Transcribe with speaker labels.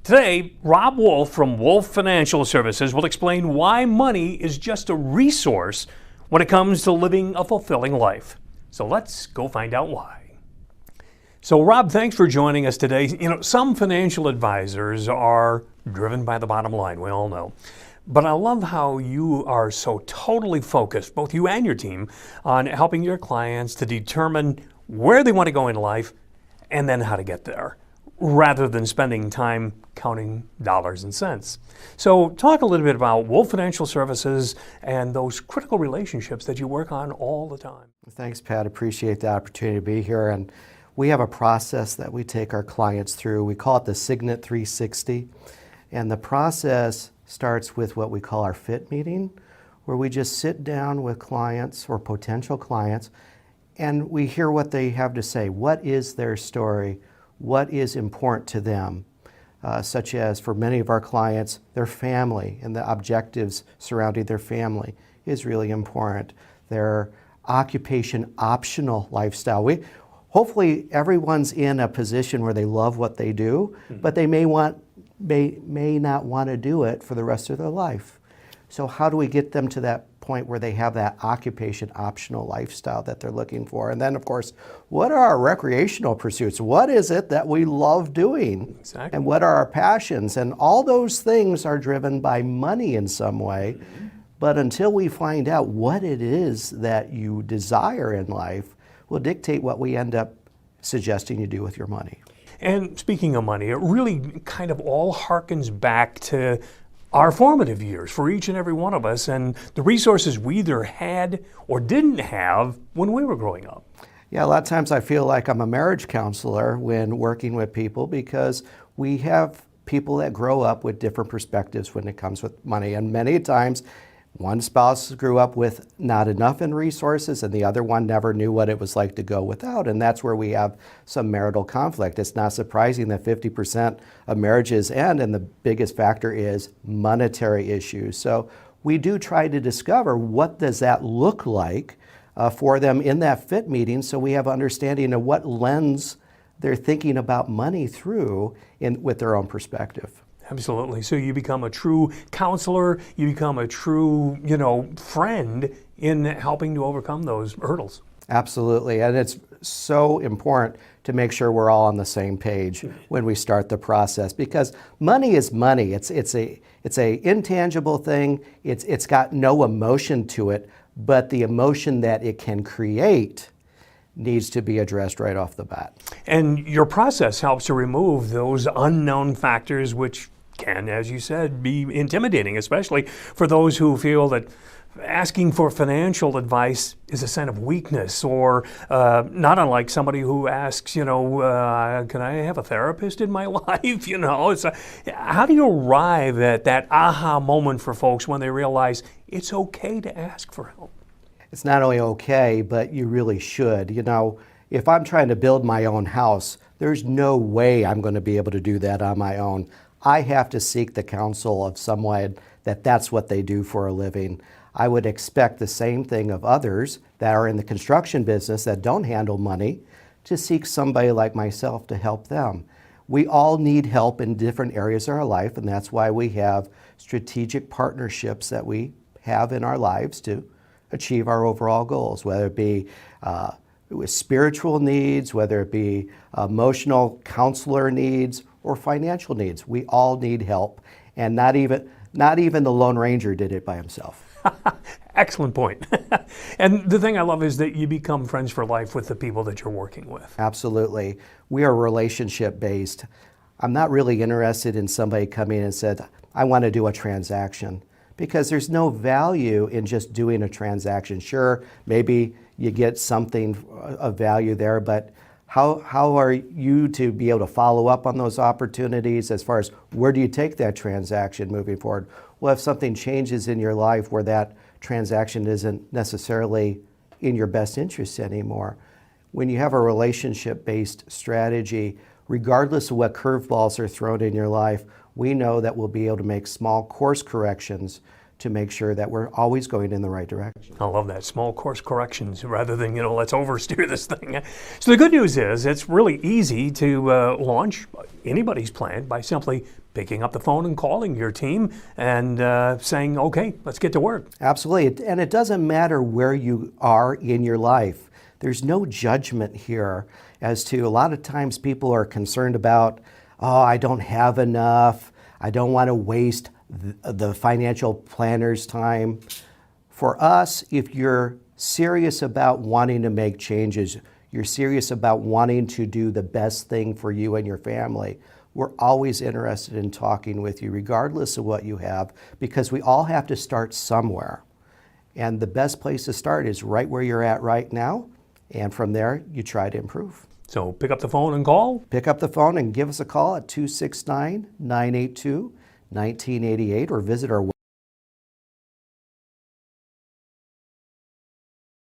Speaker 1: Today, Rob Wolf from Wolf Financial Services will explain why money is just a resource when it comes to living a fulfilling life. So let's go find out why. So Rob, thanks for joining us today. Some financial advisors are driven by the bottom line, we all know. But I love how you are so totally focused, both you and your team, on helping your clients to determine where they want to go in life and then how to get there, rather than spending time counting dollars and cents. So talk a little bit about Wolf Financial Services and those critical relationships that you work on all the time.
Speaker 2: Thanks, Pat. Appreciate the opportunity to be here. And we have a process that we take our clients through. We call it the Signet 360. And the process starts with what we call our FIT meeting, where we just sit down with clients or potential clients and we hear what they have to say. What is their story? What is important to them, such as for many of our clients, their family and the objectives surrounding their family is really important. Their occupation optional lifestyle. Hopefully everyone's in a position where they love what they do, but they may not want to do it for the rest of their life. So how do we get them to that point where they have that occupation optional lifestyle that they're looking for? And then of course, what are our recreational pursuits? What is it that we love doing?
Speaker 1: Exactly.
Speaker 2: And what are our passions? And all those things are driven by money in some way. But until we find out what it is that you desire in life, will dictate what we end up suggesting you do with your money.
Speaker 1: And speaking of money, it really kind of all harkens back to our formative years for each and every one of us and the resources we either had or didn't have when we were growing up.
Speaker 2: Yeah, a lot of times I feel like I'm a marriage counselor when working with people because we have people that grow up with different perspectives when it comes with money. And many times one spouse grew up with not enough in resources and the other one never knew what it was like to go without. And that's where we have some marital conflict. It's not surprising that 50% of marriages end, and the biggest factor is monetary issues. So we do try to discover what does that look like for them in that FIT meeting, so we have understanding of what lens they're thinking about money through with their own perspective.
Speaker 1: Absolutely. So you become a true counselor, you become a true, friend in helping to overcome those hurdles.
Speaker 2: Absolutely. And it's so important to make sure we're all on the same page when we start the process, because money is money. It's a intangible thing. It's got no emotion to it, but the emotion that it can create needs to be addressed right off the bat.
Speaker 1: And your process helps to remove those unknown factors which can, as you said, be intimidating, especially for those who feel that asking for financial advice is a sign of weakness, or not unlike somebody who asks, can I have a therapist in my life? How do you arrive at that aha moment for folks when they realize it's okay to ask for help?
Speaker 2: It's not only okay, but you really should. If I'm trying to build my own house, there's no way I'm going to be able to do that on my own. I have to seek the counsel of someone that's what they do for a living. I would expect the same thing of others that are in the construction business that don't handle money to seek somebody like myself to help them. We all need help in different areas of our life, and that's why we have strategic partnerships that we have in our lives to achieve our overall goals, whether it be with spiritual needs, whether it be emotional counselor needs, or financial needs. We all need help, and not even the Lone Ranger did it by himself.
Speaker 1: Excellent point. And the thing I love is that you become friends for life with the people that you're working with.
Speaker 2: Absolutely. We are relationship based. I'm not really interested in somebody coming in and said, I want to do a transaction, because there's no value in just doing a transaction. Sure, maybe you get something of value there, but how are you to be able to follow up on those opportunities as far as where do you take that transaction moving forward? Well, if something changes in your life where that transaction isn't necessarily in your best interest anymore, when you have a relationship-based strategy, regardless of what curveballs are thrown in your life, we know that we'll be able to make small course corrections to make sure that we're always going in the right direction.
Speaker 1: I love that. Small course corrections rather than, let's oversteer this thing. So the good news is it's really easy to launch anybody's plan by simply picking up the phone and calling your team and saying, okay, let's get to work.
Speaker 2: Absolutely. And it doesn't matter where you are in your life. There's no judgment here as to a lot of times people are concerned about, oh, I don't have enough. I don't want to waste the financial planner's time. For us, if you're serious about wanting to make changes, you're serious about wanting to do the best thing for you and your family, we're always interested in talking with you, regardless of what you have, because we all have to start somewhere. And the best place to start is right where you're at right now, and from there, you try to improve.
Speaker 1: So pick up the phone and call.
Speaker 2: Pick up the phone and give us a call at 269-982-1988 or visit our